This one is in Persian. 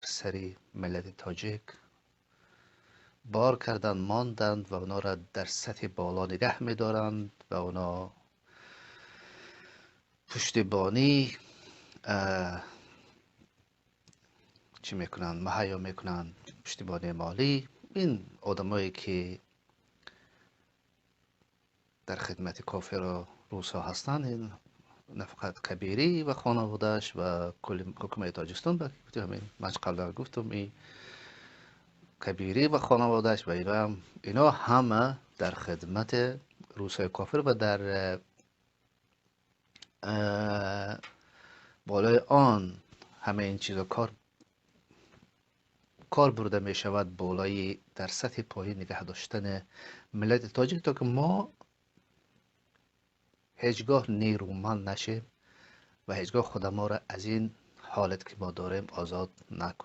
سری ملت تاجیک بار کردند ماندند و اونا را در سطح بالا نگه می‌دارند و اونا پشتیبانی چی میکنند، مهیا میکنند، پشتیبانی مالی. این آدمایی که در خدمت کافر و روسا هستند، این نه فقط کبیری و خانوادهش و کل حکومت تاجیکستان، بلکه همین من قبلا گفتم این کبیری و خانوادهش و اینا همه در خدمت روسای کافر و در بالای آن همه این چیزا کار برده می شود بالای در سطح پایین نگه داشتن ملت تاجیک تا که ما هیچگاه نیرومند نشیم و هیچگاه خود ما را از این حالت که ما داریم آزاد نکنیم.